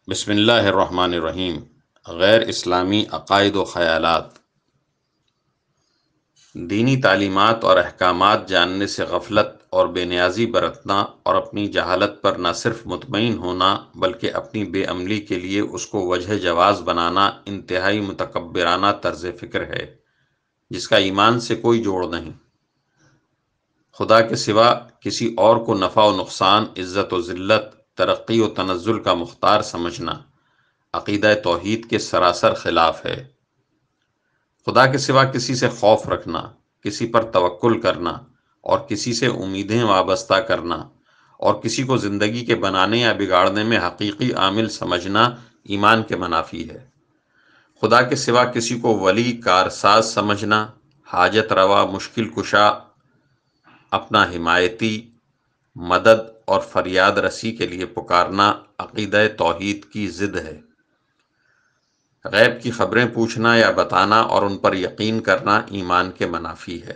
بسم اللہ الرحمن الرحیم۔ غیر اسلامی عقائد و خیالات۔ دینی تعلیمات اور احکامات جاننے سے غفلت اور بے نیازی برتنا اور اپنی جہالت پر نہ صرف مطمئن ہونا بلکہ اپنی بے عملی کے لیے اس کو وجہ جواز بنانا انتہائی متکبرانہ طرز فکر ہے جس کا ایمان سے کوئی جوڑ نہیں۔ خدا کے سوا کسی اور کو نفع و نقصان، عزت و ذلت، ترقی و تنزل کا مختار سمجھنا عقیدہ توحید کے سراسر خلاف ہے۔ خدا کے سوا کسی سے خوف رکھنا، کسی پر توکل کرنا اور کسی سے امیدیں وابستہ کرنا اور کسی کو زندگی کے بنانے یا بگاڑنے میں حقیقی عامل سمجھنا ایمان کے منافی ہے۔ خدا کے سوا کسی کو ولی کارساز سمجھنا، حاجت روا، مشکل کشا، اپنا حمایتی، مدد اور فریاد رسی کے لیے پکارنا عقیدہ توحید کی ضد ہے۔ غیب کی خبریں پوچھنا یا بتانا اور ان پر یقین کرنا ایمان کے منافی ہے۔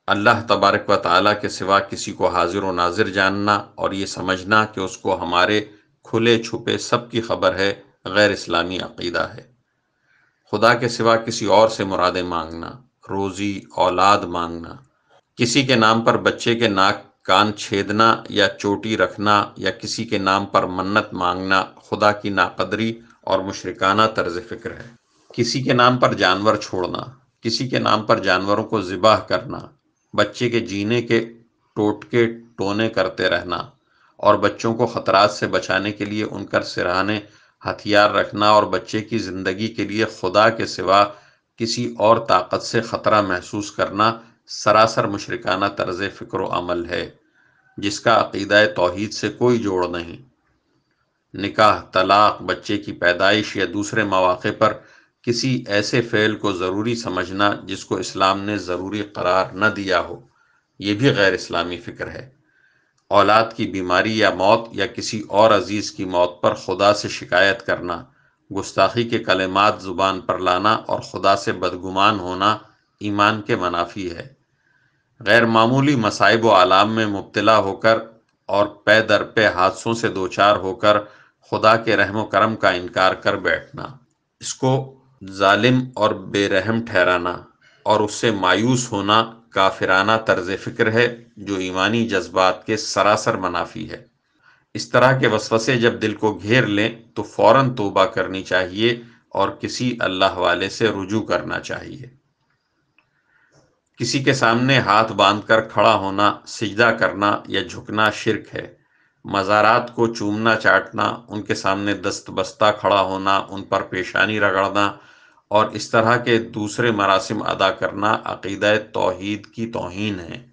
اللہ تبارک و تعالیٰ کے سوا کسی کو حاضر و ناظر جاننا اور یہ سمجھنا کہ اس کو ہمارے کھلے چھپے سب کی خبر ہے غیر اسلامی عقیدہ ہے۔ خدا کے سوا کسی اور سے مرادیں مانگنا، روزی، اولاد مانگنا، کسی کے نام پر بچے کے ناک کان چھیدنا یا چوٹی رکھنا یا کسی کے نام پر منت مانگنا خدا کی ناقدری اور مشرکانہ طرز فکر ہے۔ کسی کے نام پر جانور چھوڑنا، کسی کے نام پر جانوروں کو ذبح کرنا، بچے کے جینے کے ٹوٹکے ٹونے کرتے رہنا اور بچوں کو خطرات سے بچانے کے لیے ان پر سراہنے ہتھیار رکھنا اور بچے کی زندگی کے لیے خدا کے سوا کسی اور طاقت سے خطرہ محسوس کرنا سراسر مشرکانہ طرز فکر و عمل ہے جس کا عقیدہ توحید سے کوئی جوڑ نہیں۔ نکاح، طلاق، بچے کی پیدائش یا دوسرے مواقع پر کسی ایسے فعل کو ضروری سمجھنا جس کو اسلام نے ضروری قرار نہ دیا ہو، یہ بھی غیر اسلامی فکر ہے۔ اولاد کی بیماری یا موت یا کسی اور عزیز کی موت پر خدا سے شکایت کرنا، گستاخی کے کلمات زبان پر لانا اور خدا سے بدگمان ہونا ایمان کے منافی ہے۔ غیر معمولی مصائب و آلام میں مبتلا ہو کر اور پے در پے حادثوں سے دوچار ہو کر خدا کے رحم و کرم کا انکار کر بیٹھنا، اس کو ظالم اور بے رحم ٹھہرانا اور اس سے مایوس ہونا کافرانہ طرز فکر ہے جو ایمانی جذبات کے سراسر منافی ہے۔ اس طرح کے وسوسے جب دل کو گھیر لیں تو فوراً توبہ کرنی چاہیے اور کسی اللہ والے سے رجوع کرنا چاہیے۔ کسی کے سامنے ہاتھ باندھ کر کھڑا ہونا، سجدہ کرنا یا جھکنا شرک ہے۔ مزارات کو چومنا چاٹنا، ان کے سامنے دست بستہ کھڑا ہونا، ان پر پیشانی رگڑنا اور اس طرح کے دوسرے مراسم ادا کرنا عقیدہ توحید کی توہین ہے۔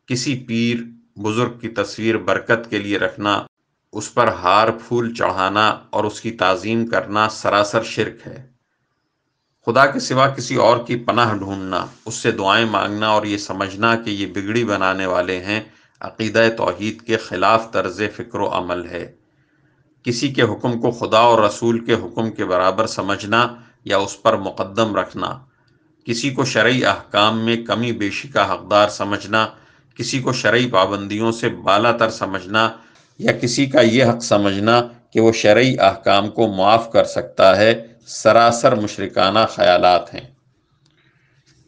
کسی پیر بزرگ کی تصویر برکت کے لیے رکھنا، اس پر ہار پھول چڑھانا اور اس کی تعظیم کرنا سراسر شرک ہے۔ خدا کے سوا کسی اور کی پناہ ڈھونڈنا، اس سے دعائیں مانگنا اور یہ سمجھنا کہ یہ بگڑی بنانے والے ہیں عقیدہ توحید کے خلاف طرز فکر و عمل ہے۔ کسی کے حکم کو خدا اور رسول کے حکم کے برابر سمجھنا یا اس پر مقدم رکھنا، کسی کو شرعی احکام میں کمی بیشی کا حقدار سمجھنا، کسی کو شرعی پابندیوں سے بالا تر سمجھنا یا کسی کا یہ حق سمجھنا کہ وہ شرعی احکام کو معاف کر سکتا ہے سراسر مشرکانہ خیالات ہیں۔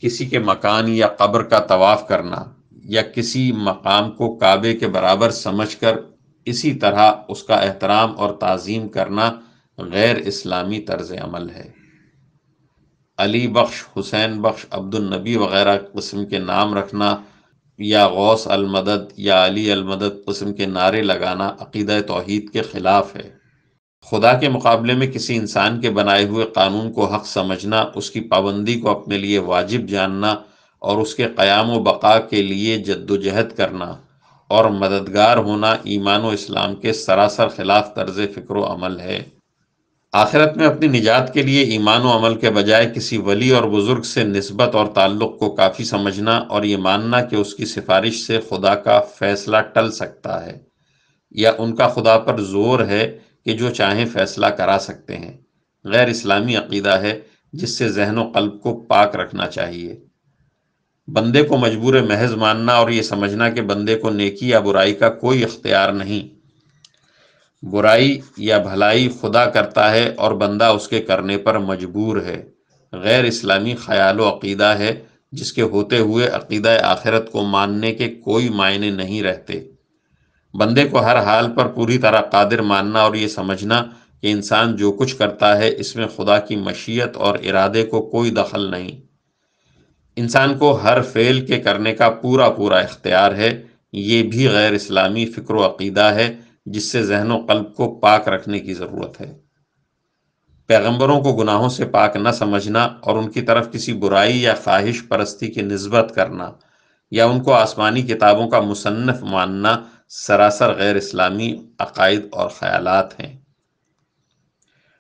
کسی کے مکان یا قبر کا طواف کرنا یا کسی مقام کو کعبے کے برابر سمجھ کر اسی طرح اس کا احترام اور تعظیم کرنا غیر اسلامی طرز عمل ہے۔ علی بخش، حسین بخش، عبد النبی وغیرہ قسم کے نام رکھنا یا غوث المدد یا علی المدد قسم کے نعرے لگانا عقیدہ توحید کے خلاف ہے۔ خدا کے مقابلے میں کسی انسان کے بنائے ہوئے قانون کو حق سمجھنا، اس کی پابندی کو اپنے لیے واجب جاننا اور اس کے قیام و بقا کے لیے جد و جہد کرنا اور مددگار ہونا ایمان و اسلام کے سراسر خلاف طرز فکر و عمل ہے۔ آخرت میں اپنی نجات کے لیے ایمان و عمل کے بجائے کسی ولی اور بزرگ سے نسبت اور تعلق کو کافی سمجھنا اور یہ ماننا کہ اس کی سفارش سے خدا کا فیصلہ ٹل سکتا ہے یا ان کا خدا پر زور ہے کہ جو چاہیں فیصلہ کرا سکتے ہیں، غیر اسلامی عقیدہ ہے جس سے ذہن و قلب کو پاک رکھنا چاہیے۔ بندے کو مجبور محض ماننا اور یہ سمجھنا کہ بندے کو نیکی یا برائی کا کوئی اختیار نہیں، برائی یا بھلائی خدا کرتا ہے اور بندہ اس کے کرنے پر مجبور ہے۔ غیر اسلامی خیال و عقیدہ ہے جس کے ہوتے ہوئے عقیدہ آخرت کو ماننے کے کوئی معنی نہیں رہتے۔ بندے کو ہر حال پر پوری طرح قادر ماننا اور یہ سمجھنا کہ انسان جو کچھ کرتا ہے اس میں خدا کی مشیت اور ارادے کو کوئی دخل نہیں۔ انسان کو ہر فعل کے کرنے کا پورا پورا اختیار ہے، یہ بھی غیر اسلامی فکر و عقیدہ ہے جس سے ذہن و قلب کو پاک رکھنے کی ضرورت ہے۔ پیغمبروں کو گناہوں سے پاک نہ سمجھنا اور ان کی طرف کسی برائی یا خواہش پرستی کی نسبت کرنا یا ان کو آسمانی کتابوں کا مصنف ماننا سراسر غیر اسلامی عقائد اور خیالات ہیں۔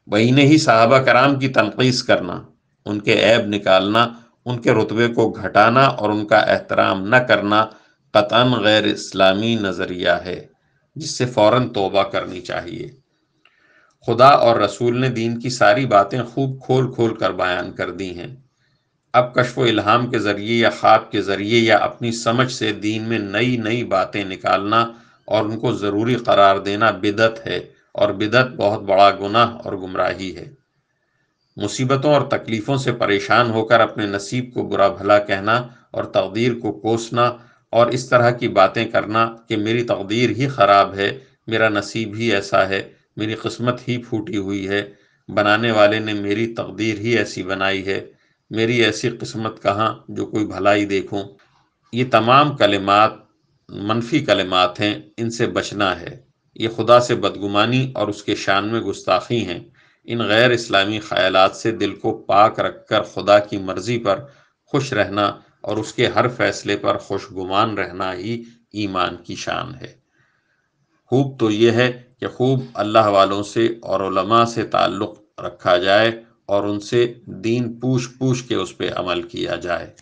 وہی نہیں صحابہ کرام کی تنقیص کرنا، ان کے عیب نکالنا، ان کے رتبے کو گھٹانا اور ان کا احترام نہ کرنا قطعاً غیر اسلامی نظریہ ہے جس سے فوراً توبہ کرنی چاہیے۔ خدا اور رسول نے دین کی ساری باتیں خوب کھول کھول کر بیان کر دی ہیں۔ اب کشف و الہام کے ذریعے یا خواب کے ذریعے یا اپنی سمجھ سے دین میں نئی نئی باتیں نکالنا اور ان کو ضروری قرار دینا بدعت ہے، اور بدعت بہت بڑا گناہ اور گمراہی ہے۔ مصیبتوں اور تکلیفوں سے پریشان ہو کر اپنے نصیب کو برا بھلا کہنا اور تقدیر کو کوسنا اور اس طرح کی باتیں کرنا کہ میری تقدیر ہی خراب ہے، میرا نصیب ہی ایسا ہے، میری قسمت ہی پھوٹی ہوئی ہے، بنانے والے نے میری تقدیر ہی ایسی بنائی ہے، میری ایسی قسمت کہاں جو کوئی بھلائی دیکھوں، یہ تمام کلمات منفی کلمات ہیں، ان سے بچنا ہے۔ یہ خدا سے بدگمانی اور اس کے شان میں گستاخی ہیں۔ ان غیر اسلامی خیالات سے دل کو پاک رکھ کر خدا کی مرضی پر خوش رہنا اور اس کے ہر فیصلے پر خوشگمان رہنا ہی ایمان کی شان ہے۔ خوب تو یہ ہے کہ خوب اللہ والوں سے اور علماء سے تعلق رکھا جائے اور ان سے دین پوچھ پوچھ کے اس پہ عمل کیا جائے۔